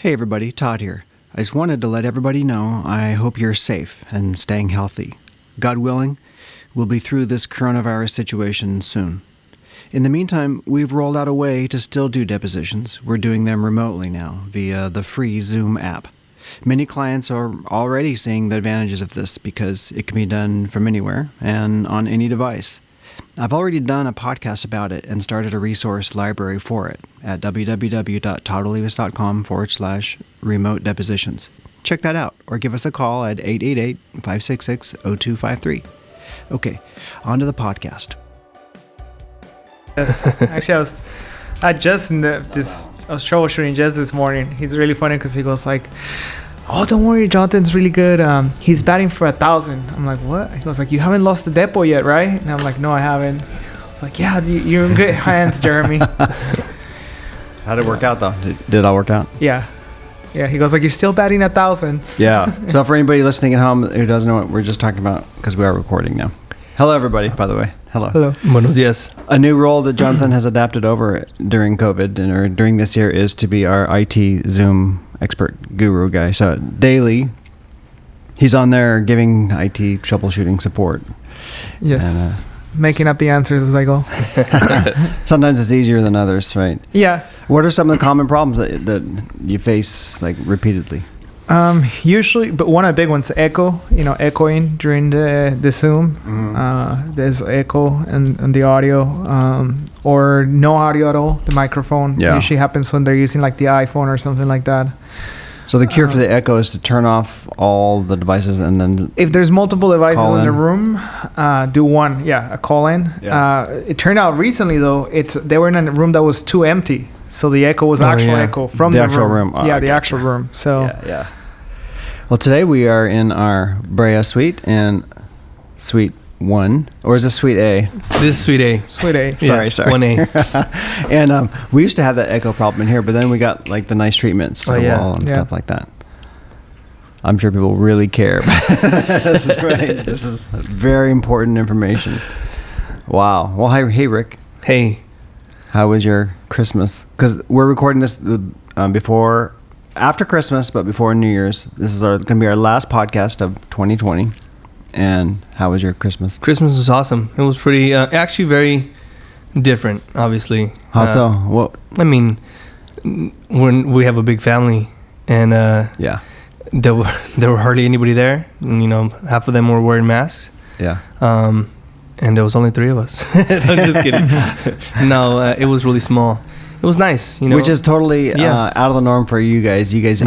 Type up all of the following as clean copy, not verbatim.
Hey everybody, Todd here. I just wanted to let everybody know I hope you're safe and staying healthy. God willing, we'll be through this coronavirus situation soon. In the meantime, we've rolled out a way to still do depositions. We're doing them remotely now via the free Zoom app. Many clients are already seeing the advantages of this because it can be done from anywhere and on any device. I've already done a podcast about it and started a resource library for it at www.toddolivas.com/remote depositions. Check that out or give us a call at 888-566-0253. Okay, on to the podcast. Yes, actually, I was troubleshooting Jess this morning. He's really funny because he goes like, "Oh, don't worry, Jonathan's really good. He's batting for 1,000." I'm like, "What?" He goes like, "You haven't lost the depot yet, right?" And I'm like, "No, I haven't." It's like, "Yeah, you're in good hands, Jeremy." How did it work out though? Did it all work out? Yeah. He goes like, "You're still batting 1,000." Yeah. So for anybody listening at home who doesn't know what we're just talking about, because we are recording now. Hello, everybody. By the way, hello. Buenos dias. A new role that Jonathan has adapted over during COVID or during this year is to be our IT Zoom expert guru guy. So daily, he's on there giving IT troubleshooting support. Yes. And, making up the answers as I go. Sometimes it's easier than others, right? Yeah. What are some of the common problems that you face like repeatedly? Usually, but one of the big ones, echoing during the Zoom. Mm-hmm. There's echo in the audio, or no audio at all. The microphone usually happens when they're using like the iPhone or something like that. So the cure for the echo is to turn off all the devices and then... If there's multiple devices in the room, do one, a call in. Yeah. It turned out recently, though, they were in a room that was too empty. So the echo was echo from the actual room. Oh, the actual room. So Yeah. Well, today we are in our Brea suite and suite 1, or is this suite A? This is suite A. Suite A. Sorry. 1A. And we used to have that echo problem in here, but then we got like the nice treatments to the wall and stuff like that. I'm sure people really care. This is great. This is very important information. Wow. Well, hey, Rick. Hey. How was your Christmas? Because we're recording this after Christmas, but before New Year's. This is going to be our last podcast of 2020. And how was your Christmas? Christmas was awesome. It was pretty, actually very different, obviously. How so? What? I mean, when we have a big family, and there were hardly anybody there. And, half of them were wearing masks. Yeah. And there was only 3 of us. I'm just kidding. No, it was really small. It was nice, Which is totally out of the norm for you guys. You guys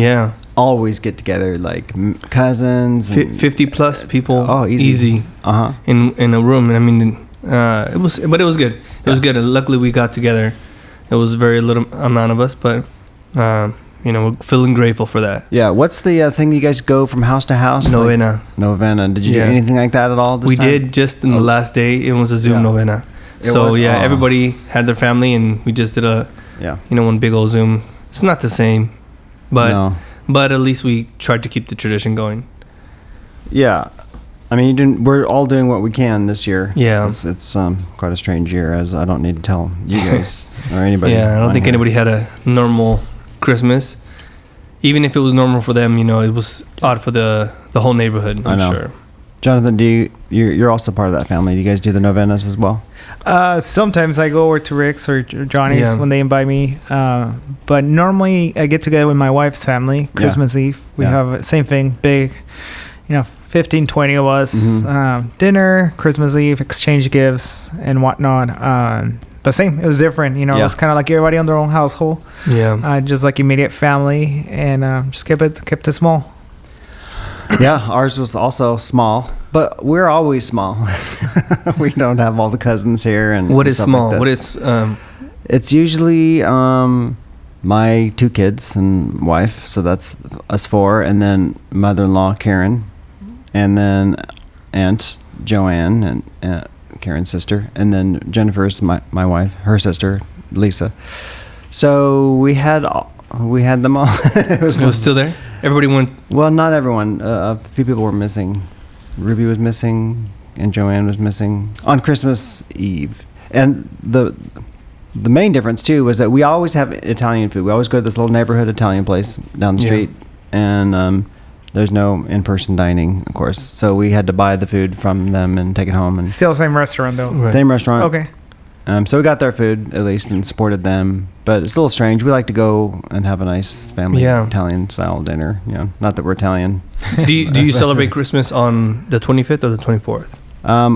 always get together, like cousins. 50 plus people. Oh, easy. In a room. And I mean, it was good. It was good. And luckily we got together. It was a very little amount of us, but we're feeling grateful for that. Yeah. What's the thing you guys go from house to house? Novena. Novena. Did you do anything like that at all this time? We did just in the last day. It was a Zoom novena. Everybody had their family, and we just did one big old Zoom. It's not the same, but at least we tried to keep the tradition going. Yeah, I mean, we're all doing what we can this year. Yeah, it's quite a strange year, as I don't need to tell you guys or anybody. Yeah, I don't think anybody had a normal Christmas. Even if it was normal for them, it was odd for the whole neighborhood. I'm sure. Jonathan, you're also part of that family. Do you guys do the novenas as well? Sometimes I go over to Rick's or Johnny's when they invite me. But normally I get together with my wife's family, Christmas Eve. We have same thing, big, 15, 20 of us, dinner, Christmas Eve, exchange gifts and whatnot. But same, it was different. It was kind of like everybody on their own household. Yeah. Just like immediate family, and just kept it small. Yeah, ours was also small, but we're always small. We don't have all the cousins here. And what is small? Like what is? It's usually my 2 kids and wife, so that's us 4, and then mother-in-law Karen, and then Aunt Joanne and Karen's sister, and then Jennifer's my wife, her sister Lisa. So we had them all. It was still there. Everybody went. Well, not everyone. A few people were missing. Ruby was missing, and Joanne was missing on Christmas Eve. And the main difference too was that we always have Italian food. We always go to this little neighborhood Italian place down the street, and there's no in-person dining, of course. So we had to buy the food from them and take it home. And still same restaurant though. Right. Same restaurant. Okay. So we got their food at least and supported them, but it's a little strange. We like to go and have a nice family Italian style dinner. You know, not that we're Italian. Do you celebrate Christmas on the 25th or the 24th?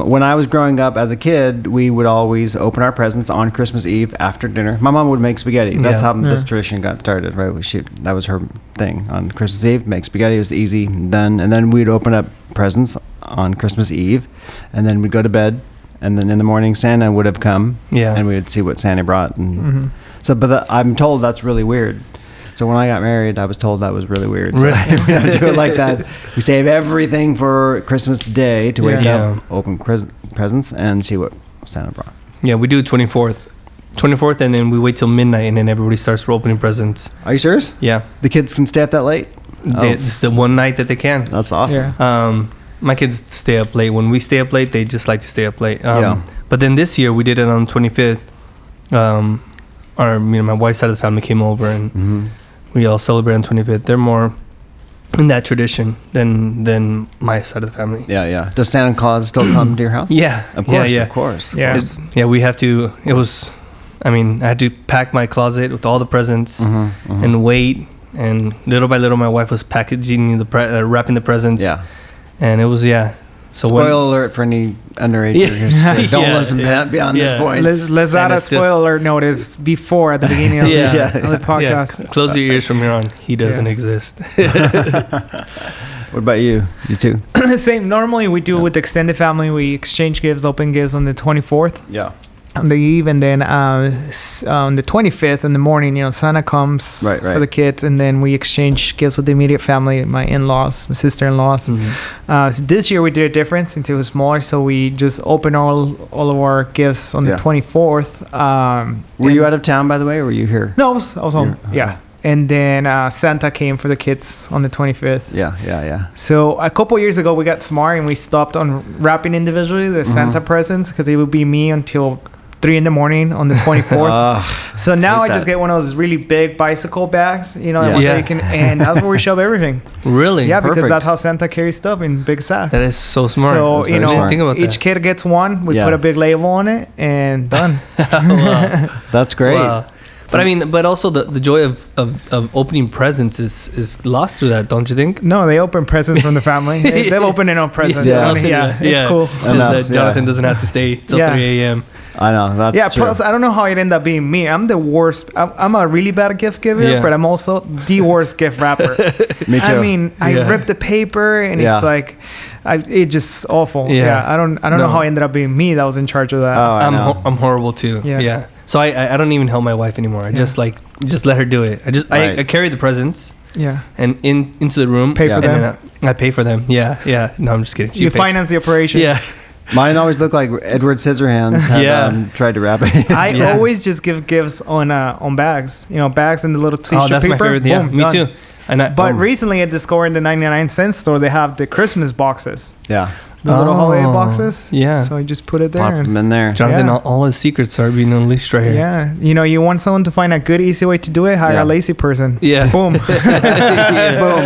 When I was growing up as a kid, we would always open our presents on Christmas Eve after dinner. My mom would make spaghetti. That's how this tradition got started, right? That was her thing. On Christmas Eve, make spaghetti. It was easy, done. And then we'd open up presents on Christmas Eve, and then we'd go to bed. And then in the morning, Santa would have come, and we would see what Santa brought. And I'm told that's really weird. So when I got married, I was told that was really weird. So we don't do it like that. We save everything for Christmas Day to wake up, open presents, and see what Santa brought. Yeah, we do 24th, and then we wait till midnight, and then everybody starts opening presents. Are you serious? Yeah. The kids can stay up that late? It's the one night that they can. That's awesome. Yeah. My kids stay up late. When we stay up late, they just like to stay up late. But then this year, we did it on the 25th. My wife's side of the family came over, and we all celebrate on 25th. They're more in that tradition than my side of the family. Yeah. Does Santa Claus still come to your house? Yeah. Of course. Yeah. We have to. It was. I had to pack my closet with all the presents and wait. And little by little, my wife was packaging wrapping the presents. Yeah. And it was, So spoiler alert for any underage kids. Don't listen beyond this point. Let's add a spoiler alert notice before at the beginning of the podcast. Yeah. Close your ears from here on. He doesn't exist. What about you? You too? Same. Normally we do it with the extended family. We exchange gifts, open gifts on the 24th. Yeah. On the eve, and then on the 25th in the morning, Santa comes for the kids, and then we exchange gifts with the immediate family, my in-laws, my sister-in-laws. So this year we did it different since it was smaller, so we just opened all of our gifts on the 24th. Were you out of town, by the way, or were you here? No, I was home. Yeah. And then Santa came for the kids on the 25th. Yeah. So a couple years ago, we got smart and we stopped unwrapping individually the Santa presents, because it would be me until 3 a.m. on the 24th. So now I just get one of those really big bicycle bags, that you can, and that's where we shove everything. Really? Yeah, because that's how Santa carries stuff in big sacks. That is so smart. So, think about each kid gets one. We put a big label on it, and done. Wow. That's great. Wow. But also the joy of opening presents is lost through that, don't you think? No, they open presents from the family. They've opened their own presents. It's cool. Just that Jonathan doesn't have to stay till 3 a.m. I know. That's true. Plus, I don't know how it ended up being me. I'm the worst. I'm a really bad gift giver, but I'm also the worst gift wrapper. Me too. I rip the paper, and it's like, it's just awful. I don't know how it ended up being me that was in charge of that. I'm horrible too. Yeah. So I don't even help my wife anymore. I just let her do it. I carry the presents. Yeah. And into the room. Pay for them. I pay for them. Yeah. No, I'm just kidding. You finance the operation. Yeah. Mine always look like Edward Scissorhands had tried to wrap it. I always just give gifts on bags. Bags and the little tissue paper. Oh, that's my favorite. Boom, me too. But recently I discovered in the 99-cent store they have the Christmas boxes. Yeah. The little holiday boxes. Yeah. So I just put it there. Pop them in there. Jonathan, all his secrets are being unleashed right here. Yeah. You want someone to find a good, easy way to do it? Hire a lazy person. Yeah. Boom. Boom.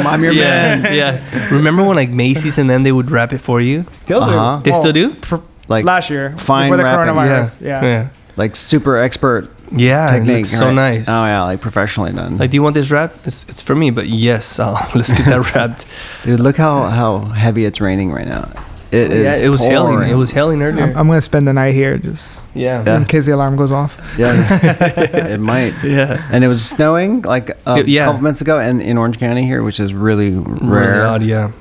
I'm your man. Yeah. Remember when Macy's and them, they would wrap it for you? Still do. They still do? Last year. Fine before the wrapping. coronavirus. Yeah. Like super expert. Yeah, technique. So nice. Oh yeah, like professionally done. Like, do you want this wrapped? It's for me, but yes, let's get that wrapped. Dude, look how heavy it's raining right now. It was hailing. It was hailing earlier. I'm gonna spend the night here, just in case the alarm goes off. Yeah, it might. Yeah, and it was snowing like a couple months ago, and in Orange County here, which is really rare. Really odd, yeah.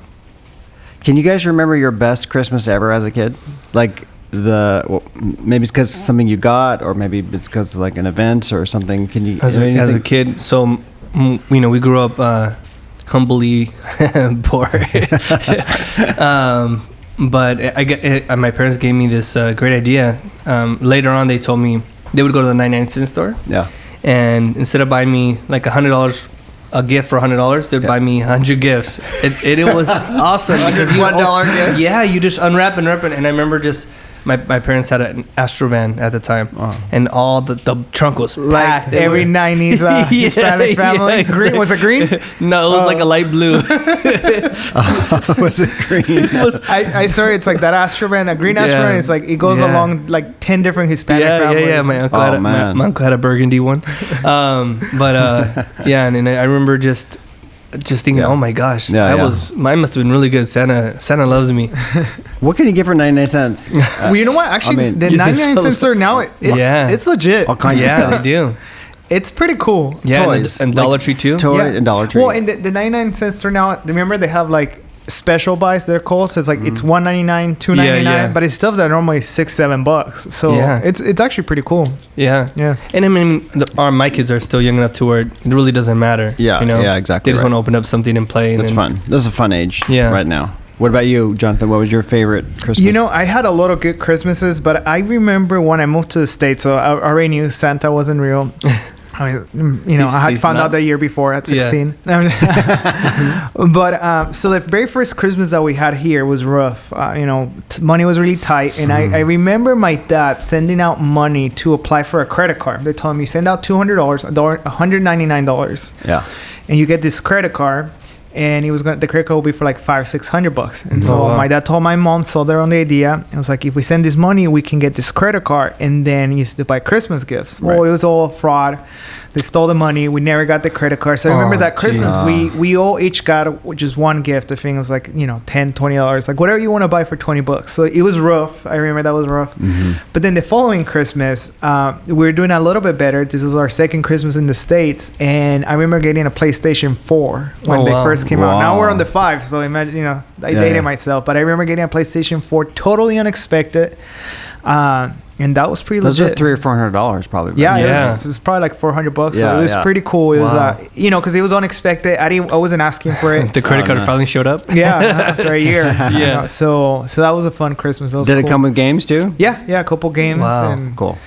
Can you guys remember your best Christmas ever as a kid? Like maybe it's because something you got, or maybe it's because like an event or something. Can you as a kid? So we grew up humbly poor. But my parents gave me this great idea. Later on, they told me they would go to the 99-cent store. Yeah. And instead of buying me like $100, a gift for $100, they'd buy me 100 gifts. It was awesome. $100 gift? Yeah, you just unwrap and, and I remember my parents had an Astro van at the time, and all the trunk was like packed. Every 90s Hispanic family. Exactly. Green, was it green? No, it was like a light blue. Was it green? I sorry, it's like that Astro van, a green Astro van. It's like it goes along like 10 different Hispanic families. Yeah. My uncle had a burgundy one. And I remember just thinking, oh my gosh, mine must have been really good. Santa loves me. What can you get for 99 cents? Well, you know what? Actually, the 99 cents are now, it's legit. All kinds of stuff. They do. It's pretty cool. Yeah, toys. And Dollar Tree too. Toy and Dollar Tree. Well, and the 99 cents are now, remember they have like special buys, they're called. So it's like it's $1.99, $2.99, but it's stuff that normally $6-7. So it's actually pretty cool. Yeah. And I mean, my kids are still young enough to where it really doesn't matter. Yeah, you know? Yeah, exactly. They just want to open up something and play. That's fun. This is a fun age right now. What about you, Jonathan? What was your favorite Christmas? You know, I had a lot of good Christmases, but I remember when I moved to the States, so I already knew Santa wasn't real. I had found out the year before at 16. Yeah. But so the very first Christmas that we had here was rough. Money was really tight. And I remember my dad sending out money to apply for a credit card. They told me, send out $200, $199. Yeah. And you get this credit card. And the credit card will be for like $500-600. And so my dad told my mom, sold her on the idea. It was like, if we send this money, we can get this credit card and then use it to buy Christmas gifts. Well, it was all fraud. They stole the money. We never got the credit card. So I remember that Christmas, we all each got just one gift. I think it was like, $10-20, like whatever you want to buy for $20. So it was rough. I remember that was rough. Mm-hmm. But then the following Christmas, we were doing a little bit better. This was our second Christmas in the States. And I remember getting a PlayStation 4 when they first came out. Now we're on the 5. So imagine, I dated myself. But I remember getting a PlayStation 4 totally unexpected. And that was pretty legit. Those are $300 or $400 probably. Right? Yeah. It was probably like $400. So it was pretty cool. It was, because it was unexpected. I wasn't asking for it. The credit card finally showed up. Yeah, after a year. So that was a fun Christmas. Did it come with games too? Yeah, a couple games. Wow, and cool.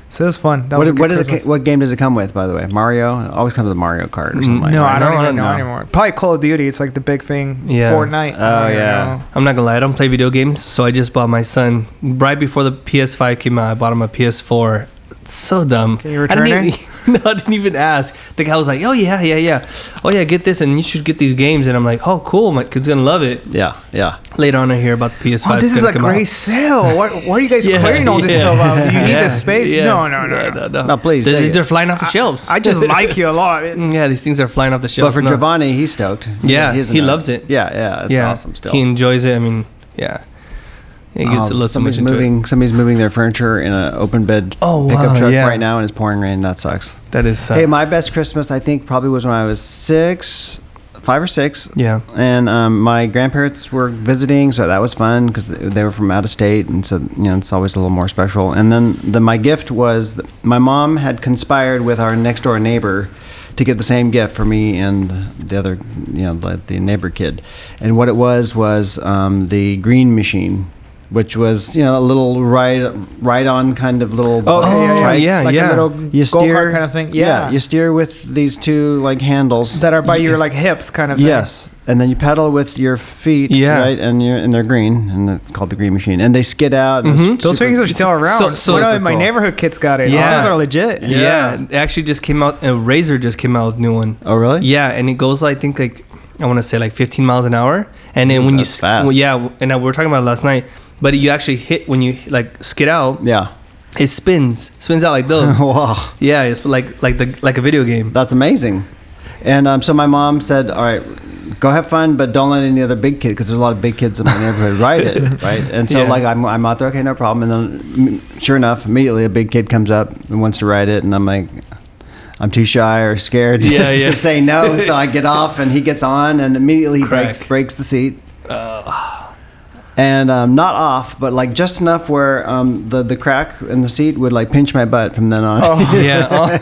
So it was fun. What game does it come with, by the way? Mario? It always comes with Mario Kart or something like that. No, I don't even know anymore. Probably Call of Duty. It's like the big thing. Yeah. Fortnite. Oh, yeah. I'm not going to lie. I don't play video games. So I just bought my son, right before the PS5 came out, I bought him a PS4. It's so dumb. Can you return it? No, I didn't even ask. The guy was like, oh, yeah. Oh, yeah, get this, and you should get these games. And I'm like, oh, cool. My kid's going to love it. Yeah. Later on, I hear about the PS5. Oh, this is a great sale. Why are you guys clearing all this stuff out? Do you need the space? Yeah. No. No, please. They're flying off the shelves. I just like you a lot. Yeah, these things are flying off the shelves. But for Giovanni, he's stoked. Yeah, he loves it. Yeah, it's awesome still. He enjoys it. I mean, yeah. He gets a little too much into it. Somebody's moving their furniture in an open bed pickup truck right now, and it's pouring rain. That sucks. That is. Hey, my best Christmas, I think, probably was when I was 5 or 6. Yeah. And my grandparents were visiting, so that was fun because they were from out of state, and so it's always a little more special. And then my gift was my mom had conspired with our next door neighbor to get the same gift for me and the other, the neighbor kid. And what it was the green machine, which was a little ride on kind of little like a little you steer kind of thing. You steer with these two like handles that are by your like hips kind of thing. Yes, and then you pedal with your feet, right? And they're green, and it's called the green machine. And they skid out. And those things are still around. So my neighborhood kids got it. Yeah, those things are legit. Yeah, it actually just came out. A Razor just came out with a new one. Oh really? Yeah, and it goes I think I want to say 15 miles an hour. And then when that's fast. And we were talking about it last night. But you actually hit when you skid out. Yeah, it spins out like those. Wow. Yeah, it's like a video game. That's amazing. And so my mom said, "All right, go have fun, but don't let any other big kid, because there's a lot of big kids in my neighborhood ride it, right?" And so I'm out there, okay, no problem. And then sure enough, immediately a big kid comes up and wants to ride it, and I'm like, I'm too shy or scared to say no, so I get off, and he gets on, and immediately he breaks the seat. And not off, but just enough where the crack in the seat would pinch my butt from then on. Oh yeah.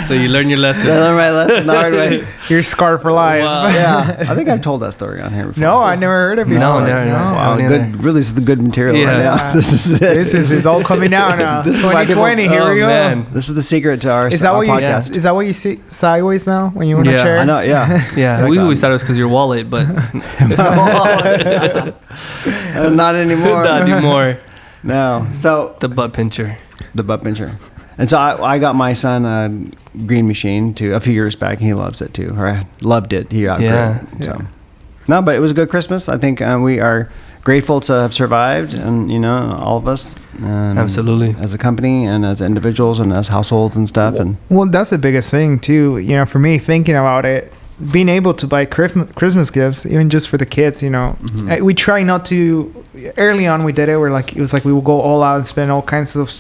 So you learn your lesson. I learned my lesson the hard way. You're scarred for life. Wow. Yeah, I think I've told that story on here before. No, I never heard of it. No. Wow, good. Really, this is the good material right now. This is all coming out now. 2020. Here we go. Man. This is the secret to our podcast. Is that what you see sideways now when you're in a chair? I know. Yeah. Yeah. We always thought it was because your wallet, but. Not anymore. Not anymore. No. So the butt pincher. And so I got my son a green machine a few years back, and he loves it too. Or loved it. He outgrew it. So. No, but it was a good Christmas. I think we are grateful to have survived, and all of us. Absolutely. As a company and as individuals and as households and stuff. And well, that's the biggest thing too. For me, thinking about it, being able to buy Christmas gifts, even just for the kids, we try not to. Early on, we did it. It was like we would go all out and spend all kinds of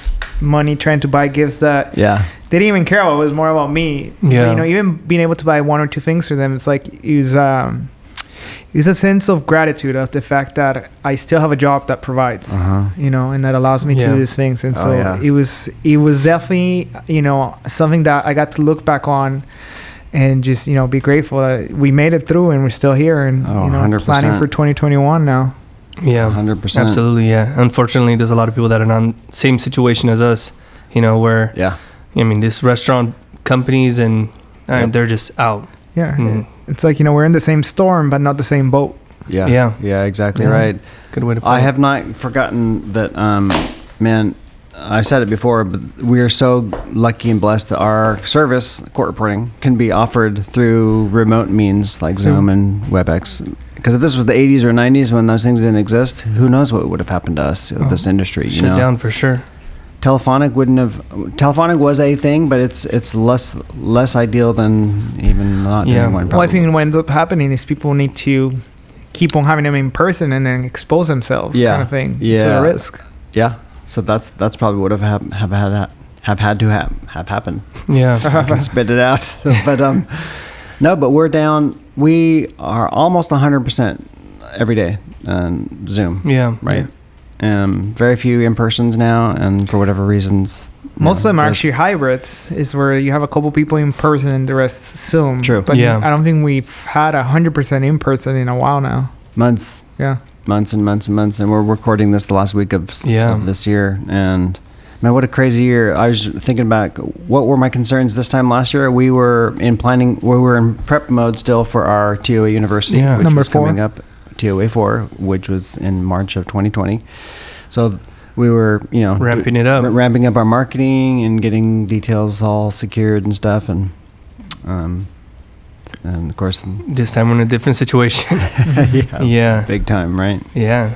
money trying to buy gifts that they didn't even care about. It was more about me. Yeah. But, even being able to buy one or two things for them, it's like it was a sense of gratitude of the fact that I still have a job that provides, and that allows me to do these things. And so it was definitely, something that I got to look back on. And just, be grateful that we made it through and we're still here and, 100%. Planning for 2021 now. Yeah, 100%. Absolutely, yeah. Unfortunately, there's a lot of people that are in the same situation as us, where, these restaurant companies and they're just out. Yeah. It's like, we're in the same storm, but not the same boat. Yeah, exactly right. Good way to put it. I have not forgotten that, man, I've said it before, but we are so lucky and blessed that our service, court reporting, can be offered through remote means like Zoom and WebEx. Because if this was the 80s or 90s when those things didn't exist, who knows what would have happened to us, this industry. Shut down for sure. Telephonic was a thing, but it's less ideal than even not doing one. Well, I think what ends up happening is people need to keep on having them in person and then expose themselves, kind of thing, to the risk. Yeah. So that's probably what have had to have happened. Yeah, I can spit it out. But no, but we're down. We are almost 100% every day on Zoom. Yeah, right. Very few in persons now, and for whatever reasons, most of them are actually hybrids. Is where you have a couple people in person and the rest Zoom. True, but I don't think we've had 100% in person in a while now. Months. Yeah. Months and months and months, and we're recording this the last week of this year. And man, what a crazy year! I was thinking back, what were my concerns this time last year? We were in prep mode still for our TOA University, which Number was 4. coming up, TOA 4, which was in March of 2020. So we were, ramping up our marketing and getting details all secured and stuff, and of course, this time we're in a different situation. Yeah, big time, right? Yeah,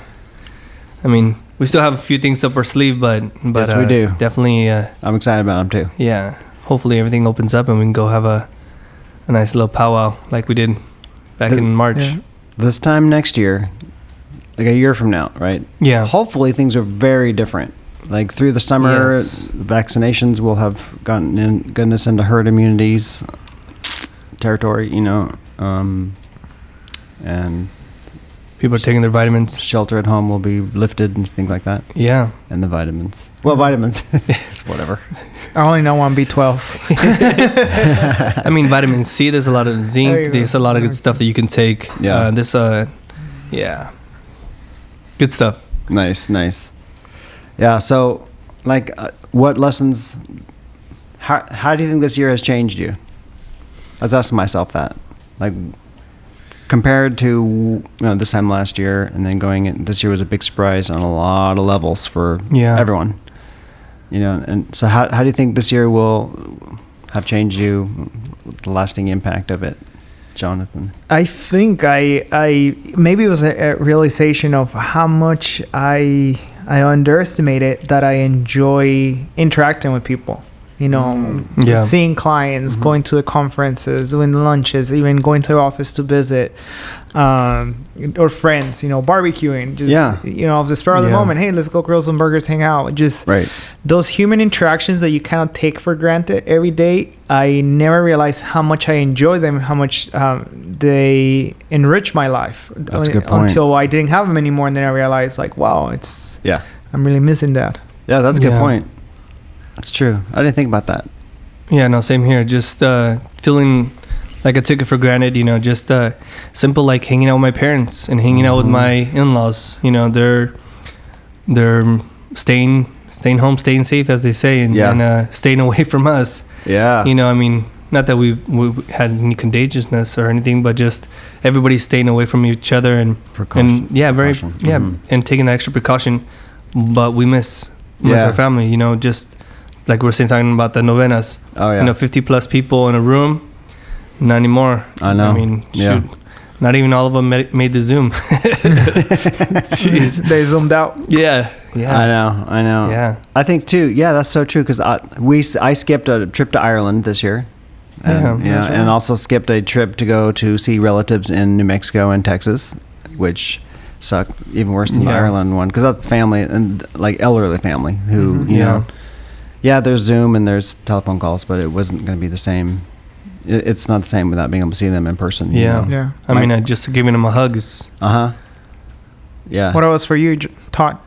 I mean, we still have a few things up our sleeve, but yes, we do. Definitely, I'm excited about them too. Yeah, hopefully everything opens up and we can go have a nice little powwow like we did back in March. Yeah. This time next year, like a year from now, right? Yeah. Hopefully things are very different. Like through the summer, vaccinations will have gotten us into herd immunities territory, and people are taking their vitamins. Shelter at home will be lifted and things like that. Yeah. And the vitamins. Well, vitamins. Whatever. I only know one B12. I mean, vitamin C, there's a lot of zinc. There's a lot of good stuff that you can take. Yeah. Good stuff. Nice. Yeah, so, what lessons, how do you think this year has changed you? I was asking myself that. Compared to this time last year, and then going in, this year was a big surprise on a lot of levels for everyone. And so how do you think this year will have changed you, the lasting impact of it, Jonathan? I think I maybe it was a realization of how much I underestimated that I enjoy interacting with people. Seeing clients, going to the conferences, doing lunches, even going to the office to visit, or friends, barbecuing, just, the spur of the moment, hey, let's go grill some burgers, hang out. Just those human interactions that you kind of take for granted every day. I never realized how much I enjoy them, how much they enrich my life. That's a good point. Until I didn't have them anymore, and then I realized, wow, I'm really missing that. Yeah, that's a good point. That's true. I didn't think about that. Yeah, no, same here. Just feeling like I took it for granted, just simple like hanging out with my parents and hanging out with my in-laws. They're staying home, staying safe, as they say, and staying away from us. Yeah. not that we had any contagiousness or anything, but just everybody staying away from each other and and taking the extra precaution. But we miss our family, you know, just like we're saying, talking about the novenas. Oh yeah. You know, 50 plus people in a room. Not anymore. I know. I mean, shoot. Not even all of them made the Zoom. Jeez. They zoomed out. Yeah. I know. Yeah. I think too. Yeah, that's so true. Because I skipped a trip to Ireland this year. And also skipped a trip to go to see relatives in New Mexico and Texas, which sucked even worse than the Ireland one, because that's family and like elderly family who you know. Yeah, there's Zoom and there's telephone calls, but it wasn't going to be the same. It's not the same without being able to see them in person. Yeah. You know? I mean, just giving them a hug is... Yeah. What else for you, Todd?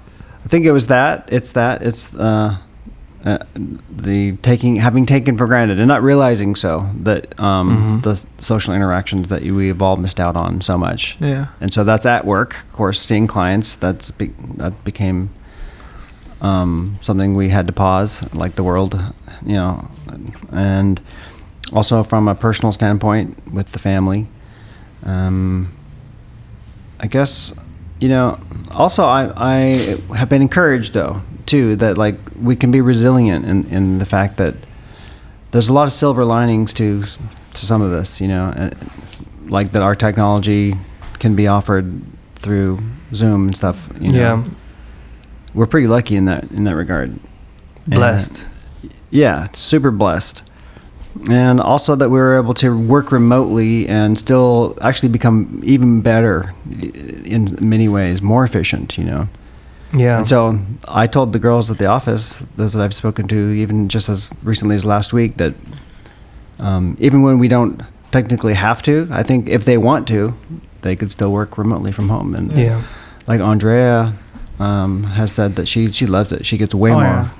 I think it was that. It's having taken for granted and not realizing that the social interactions that we've all missed out on so much. Yeah. And so that's at work, of course, seeing clients. That became something we had to pause, like the world, you know, and also from a personal standpoint with the family. I guess, you know, also I have been encouraged though too that like we can be resilient in the fact that there's a lot of silver linings to some of this, you know, like that our technology can be offered through Zoom and stuff, you know. Yeah. We're pretty lucky in that regard. Blessed. Super blessed. And also that we were able to work remotely and still actually become even better in many ways, more efficient, you know. Yeah. And so I told the girls at the office, those that I've spoken to even just as recently as last week, that even when we don't technically have to, I think if they want to, they could still work remotely from home. And like Andrea has said that she loves it. She gets way more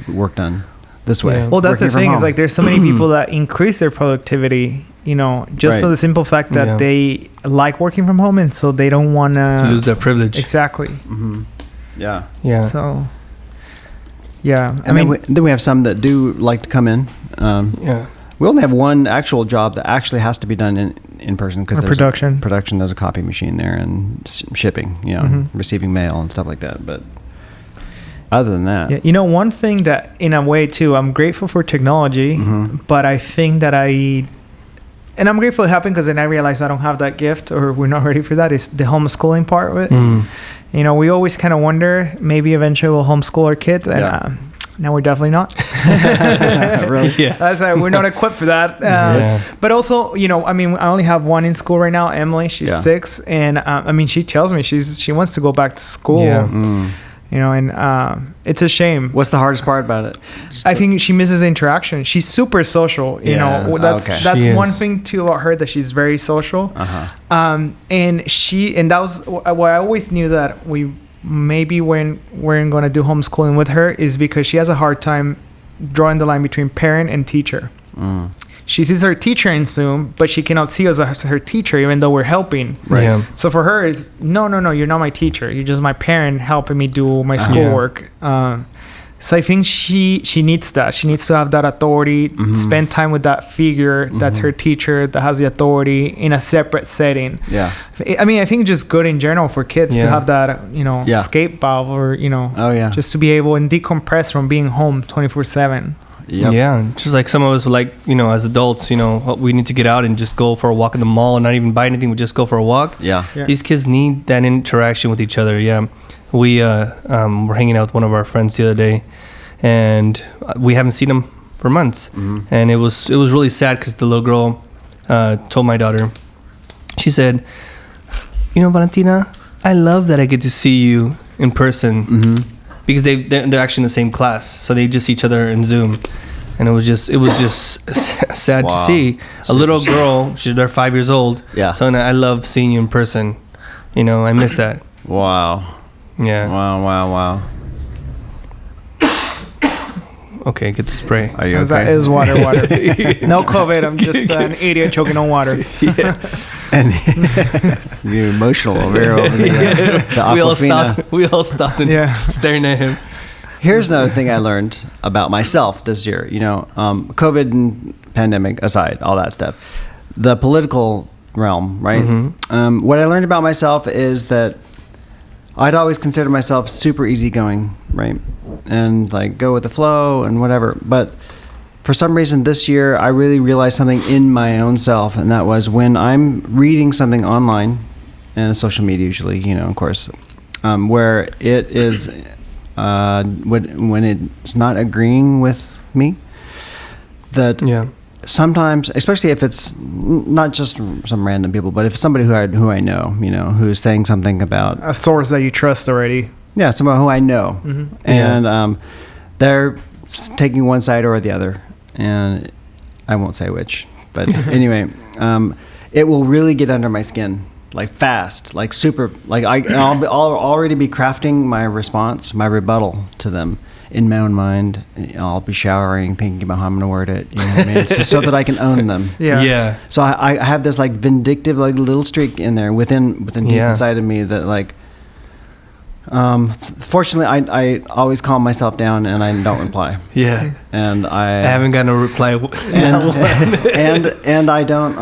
work done this way. Well, that's the thing, is like there's so many people that increase their productivity, you know, just so the simple fact that they like working from home, and so they don't want to lose their privilege. Exactly. Yeah. So I mean, then we have some that do like to come in. We only have one actual job that actually has to be done in person, because there's production. There's a copy machine there and shipping, you know, receiving mail and stuff like that. But other than that, you know, one thing that in a way too, I'm grateful for technology, but I think that and I'm grateful it happened, because then I realized I don't have that gift, or we're not ready for that, is the homeschooling part of it. You know, we always kind of wonder, maybe eventually we'll homeschool our kids, and now we're definitely not. Really? That's right. We're not equipped for that. But also, you know, I mean, I only have one in school right now, Emily. She's 6, and I mean, she tells me she wants to go back to school. You know, and it's a shame. What's the hardest part about it? I think she misses interaction. She's super social. You know, that's one thing too about her, that she's very social. And that was what I always knew, that we maybe when we're going to do homeschooling with her, is because she has a hard time drawing the line between parent and teacher. She sees her teacher in Zoom, but she cannot see us as her teacher, even though we're helping. So for her, is no, you're not my teacher. You're just my parent helping me do my schoolwork. So I think she needs that. She needs to have that authority, spend time with that figure that's her teacher, that has the authority in a separate setting. I mean, I think just good in general for kids to have that, you know, escape valve, or, you know, just to be able and decompress from being home 24/7. Just like some of us, like, you know, as adults, you know, we need to get out and just go for a walk in the mall and not even buy anything. We just go for a walk. These kids need that interaction with each other. We were hanging out with one of our friends the other day, and we haven't seen him for months. And it was really sad, because the little girl told my daughter, she said, you know, Valentina, I love that I get to see you in person. Because they're actually in the same class, so they just see each other in Zoom, and it was just sad to see a little girl. They're 5 years old. So I love seeing you in person. You know, I miss that. Wow. Okay, get the spray. Are you okay? It was water. No COVID. I'm just an idiot choking on water. And you're emotional over here. The Aquafina. We all stopped and staring at him. Here's another thing I learned about myself this year. You know, COVID and pandemic aside, all that stuff, the political realm, right? Mm-hmm. What I learned about myself is that I'd always considered myself super easygoing, right? And like go with the flow and whatever. But for some reason this year, I really realized something in my own self. And that was when I'm reading something online and social media, usually, you know, of course, where it is, when it's not agreeing with me, that sometimes, especially if it's not just some random people, but if it's somebody who I know, you know, who's saying something about a source that you trust already. Yeah, someone who I know, and they're taking one side or the other, and I won't say which, but anyway, it will really get under my skin, like fast, like super, like I'll already be crafting my response, my rebuttal to them. In my own mind, I'll be showering, thinking about how I'm going to word it, you know what I mean? So that I can own them. Yeah. So I have this like vindictive, like little streak in there within deep inside of me that like, fortunately I always calm myself down and I don't reply. Yeah. And I haven't gotten a reply. and I don't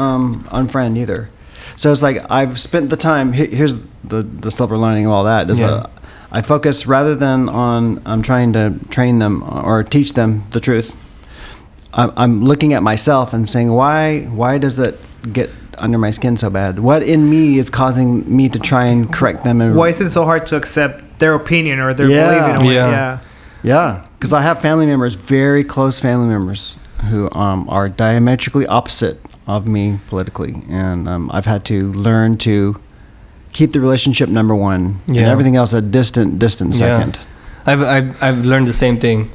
unfriend either. So it's like I've spent the time. Here's the silver lining of all that is that I focus rather than on trying to train them or teach them the truth. I'm looking at myself and saying, why does it get under my skin so bad? What in me is causing me to try and correct them? And why is it so hard to accept their opinion or their belief in a way? Yeah. Because I have family members, very close family members, who are diametrically opposite of me politically, and I've had to learn to keep the relationship number one, and everything else a distant second. I've learned the same thing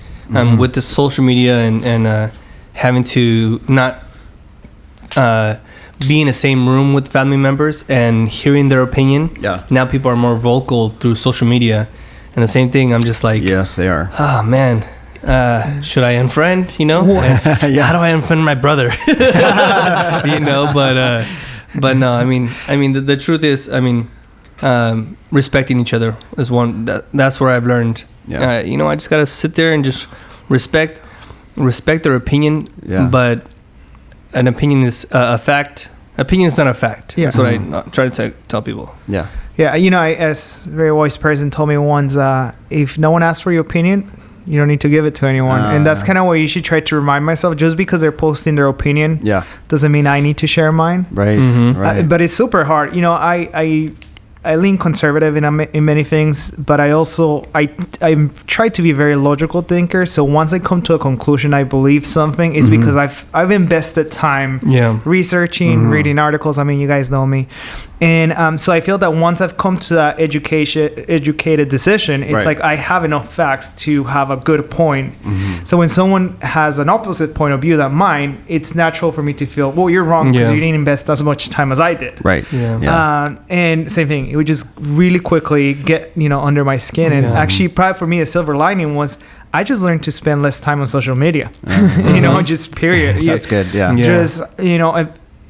with the social media and having to not be in the same room with family members and hearing their opinion. Yeah. Now people are more vocal through social media, and the same thing. I'm just like, yes, they are. Oh man. Should I unfriend? You know, how do I unfriend my brother? You know, but no. I mean, the truth is, respecting each other is one. That's where I've learned. Yeah. You know, I just gotta sit there and just respect their opinion. Yeah. But an opinion is a fact. Opinion is not a fact. Yeah. That's what I try to tell people. Yeah. Yeah. You know, as a very wise person told me once, if no one asks for your opinion, you don't need to give it to anyone. And that's kind of what you should try to remind myself. Just because they're posting their opinion doesn't mean I need to share mine. Right. Mm-hmm. Right. But it's super hard. You know, I lean conservative in many things, but I also I try to be a very logical thinker. So once I come to a conclusion, I believe something is because I've invested time researching, reading articles. I mean, you guys know me, and so I feel that once I've come to that educated decision, it's like I have enough facts to have a good point. So when someone has an opposite point of view than mine, it's natural for me to feel, well, you're wrong because you didn't invest as much time as I did. Right. Yeah. And same thing. It would just really quickly get, under my skin. And actually, probably for me, a silver lining was I just learned to spend less time on social media. Just period. That's good. Yeah. Just,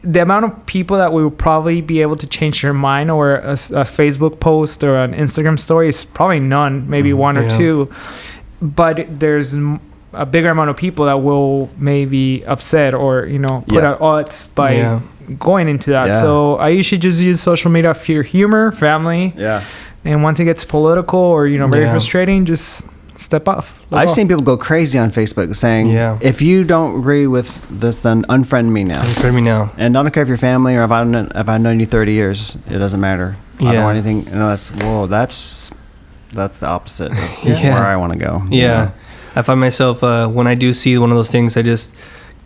the amount of people that will probably be able to change their mind or a Facebook post or an Instagram story is probably none, maybe one or two. But there's a bigger amount of people that will maybe upset or, put at odds by going into that. So I usually just use social media for humor, family. Yeah. And once it gets political or, very frustrating, just step off. I've seen people go crazy on Facebook saying, if you don't agree with this, then unfriend me now. Unfriend me now. And I don't care if you're family or if I've known you 30 years, it doesn't matter. I don't want anything. That's the opposite of where I want to go. Yeah. I find myself, when I do see one of those things, I just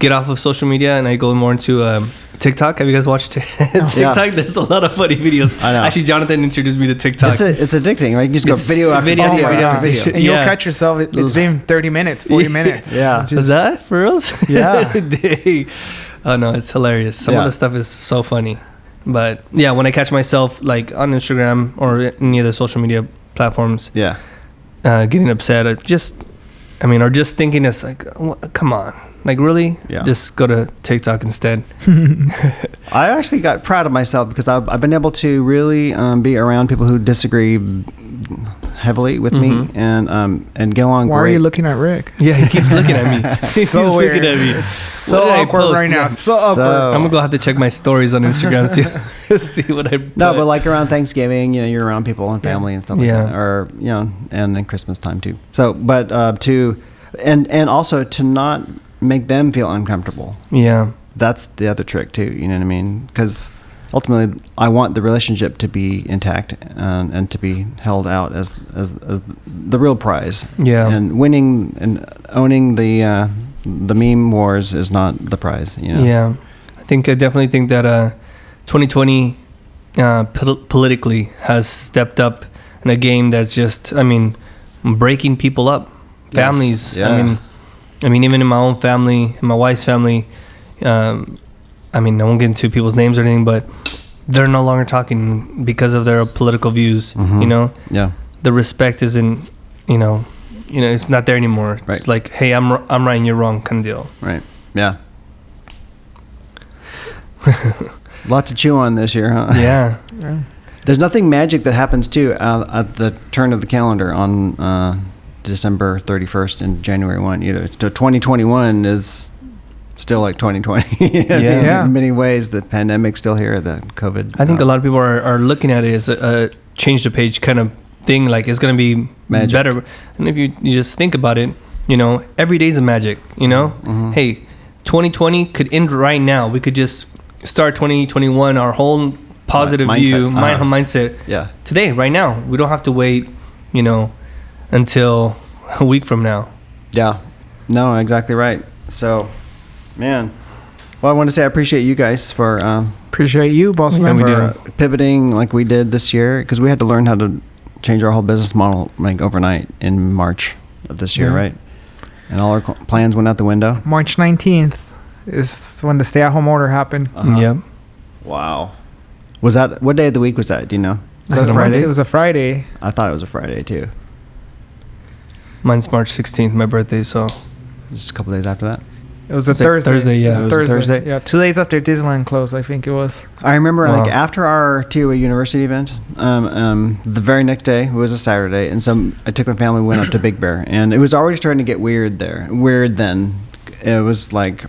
get off of social media and I go more into TikTok. Have you guys watched TikTok? Yeah. There's a lot of funny videos. I know. Actually, Jonathan introduced me to TikTok. It's addicting, right? You just go video after video. And you'll catch yourself. It's been 30 minutes, 40 minutes. Yeah. Is that for real? Yeah. Oh, no, it's hilarious. Some of the stuff is so funny. But yeah, when I catch myself like on Instagram or any other social media platforms, getting upset, or just thinking it's like, come on. Like, really? Yeah. Just go to TikTok instead. I actually got proud of myself because I've been able to really be around people who disagree heavily with me and get along great. Why are you looking at Rick? Yeah, he keeps looking at me. He's looking at me. So awkward right now. So awkward. I'm gonna go have to check my stories on Instagram to see what I put. No, but like around Thanksgiving, you're around people and family and stuff like that, or and then Christmas time too. So, but and also to not make them feel uncomfortable. Yeah, that's the other trick too. You know what I mean? Because ultimately, I want the relationship to be intact and to be held out as the real prize. Yeah. And winning and owning the meme wars is not the prize. Yeah. I definitely think that 2020 politically has stepped up in a game that's just, breaking people up, families. Yes. Yeah. Even in my own family, in my wife's family. I won't get into people's names or anything, but they're no longer talking because of their political views. Yeah. The respect isn't, it's not there anymore. Right. It's like, hey, I'm right and you're wrong kind of deal. Right. Yeah. A lot to chew on this year, huh? Yeah. There's nothing magic that happens too at the turn of the calendar on December 31st and January 1 either. So 2021 is still like 2020. In many ways, the pandemic's still here, the COVID. I think a lot of people are looking at it as a change the page kind of thing, like it's going to be magic. Better. And if you just think about it, every day's a magic, Hey, 2020 could end right now. We could just start 2021, our whole positive mindset. Yeah. Today, right now. We don't have to wait, until a week from now. Yeah. No, exactly right. So, man, well, I want to say I appreciate you guys for appreciate you, boss man, for pivoting like we did this year, because we had to learn how to change our whole business model like overnight in March of this year, right? And all our plans went out the window. March 19th is when the stay-at-home order happened. Yep. Wow. Was that, what day of the week was that? Do you know? Was that a Friday? It was a Friday. I thought it was a Friday too. Mine's March 16th, my birthday, so just a couple days after that. It was a Thursday. Thursday, yeah. It was a Thursday. Yeah, 2 days after Disneyland closed, I think it was. I remember like after our TOA University event, the very next day, it was a Saturday, and so I took my family, went up to Big Bear, and it was already starting to get weird there. Weird then. It was like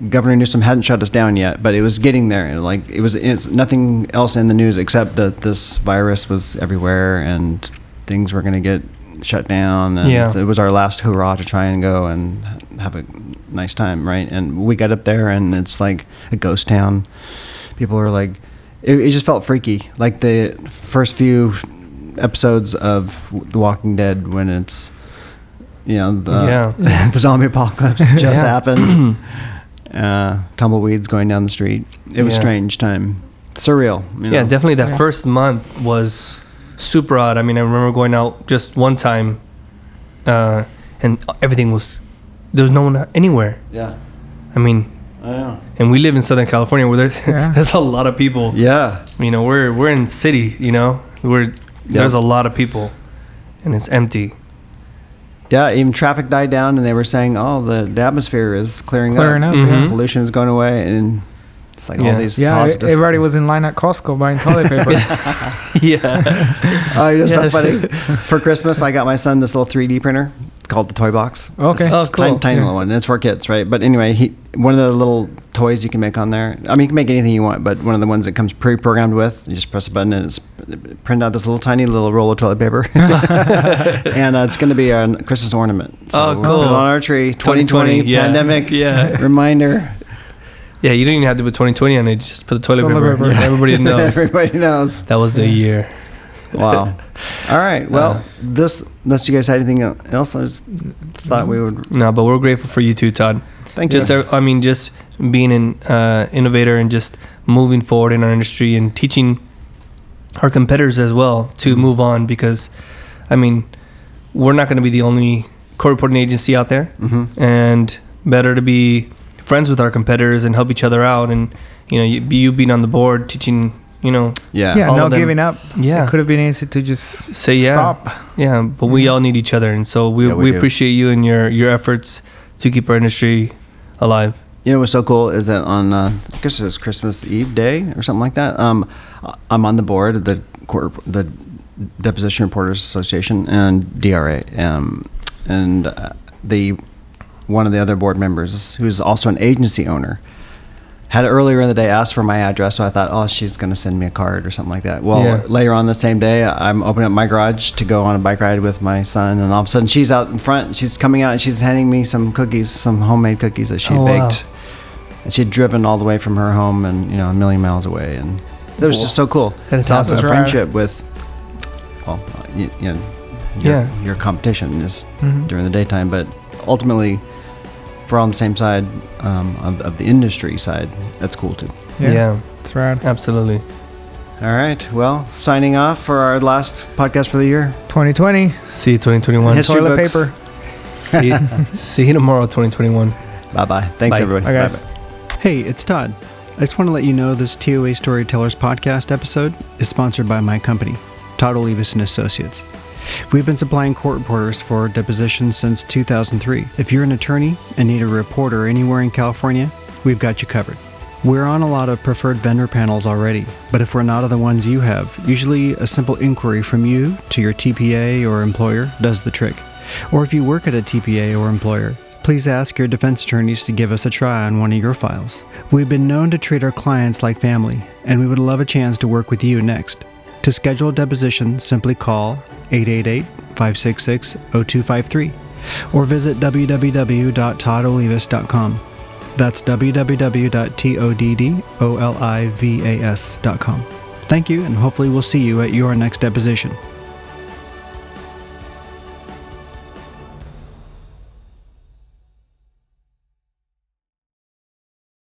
Governor Newsom hadn't shut us down yet, but it was getting there. Like it's nothing else in the news except that this virus was everywhere and things were going to get shut down, and so it was our last hurrah to try and go and have a nice time, right? And we got up there and it's like a ghost town. People are like, it just felt freaky, like the first few episodes of The Walking Dead when it's the zombie apocalypse just happened. Tumbleweeds going down the street. It was strange time, surreal. Yeah, definitely that first month was super odd. I remember going out just one time, and everything was, there was no one anywhere. Yeah. And we live in Southern California where there's a lot of people. Yeah. We're in city, there's a lot of people and it's empty. Yeah, even traffic died down and they were saying, the atmosphere is clearing up. Mm-hmm. Pollution is going away, and it's like all these positive. Everybody was in line at Costco buying toilet paper. So funny. For Christmas, I got my son this little 3D printer called the Toy Box. Okay. Cool. Tiny little one. And it's for kids, right? But anyway, one of the little toys you can make on there. You can make anything you want, but one of the ones that comes pre-programmed with, you just press a button and it's print out this tiny little roll of toilet paper. And it's going to be a Christmas ornament. So cool. We'll put it on our tree. 2020 pandemic reminder. Yeah, you don't even have to put 2020 on it. Just put the toilet paper. Yeah. Everybody knows. Everybody knows. That was the year. Wow. All right. Well, unless you guys had anything else, I just thought we would. No, but we're grateful for you too, Todd. Thank you. Just being an innovator and just moving forward in our industry and teaching our competitors as well to move on, because, we're not going to be the only court reporting agency out there, and better to be friends with our competitors and help each other out. And you being on the board teaching, no giving up. It could have been easy to just say stop. But we all need each other, and so we appreciate you and your efforts to keep our industry alive. What's so cool is that on I guess it was Christmas Eve day or something like that, I'm on the board of the Deposition Reporters Association and DRA, and one of the other board members, who's also an agency owner, had earlier in the day asked for my address, so I thought, oh, she's going to send me a card or something like that. Well, later on the same day, I'm opening up my garage to go on a bike ride with my son, and all of a sudden she's out in front. She's coming out and she's handing me some cookies, some homemade cookies that she baked. Wow. And she'd driven all the way from her home and, a million miles away. And it was just so cool. And it's awesome. A friendship with, well, your competition is during the daytime, but ultimately, if we're on the same side of the industry side, that's cool too. Yeah, that's right. Absolutely. All right. Well, signing off for our last podcast for the year. 2020. See you 2021. History Toilet books. paper. See you tomorrow, 2021. Bye-bye. Thanks, everybody. Bye, guys. Bye-bye. Hey, it's Todd. I just want to let you know this TOA Storytellers podcast episode is sponsored by my company, Todd Olivas and Associates. We've been supplying court reporters for depositions since 2003. If you're an attorney and need a reporter anywhere in California, we've got you covered. We're on a lot of preferred vendor panels already, but if we're not on the ones you have, usually a simple inquiry from you to your TPA or employer does the trick. Or if you work at a TPA or employer, please ask your defense attorneys to give us a try on one of your files. We've been known to treat our clients like family, and we would love a chance to work with you next. To schedule a deposition, simply call 888-566-0253 or visit www.toddolivas.com. That's www.toddolivas.com. Thank you, and hopefully we'll see you at your next deposition.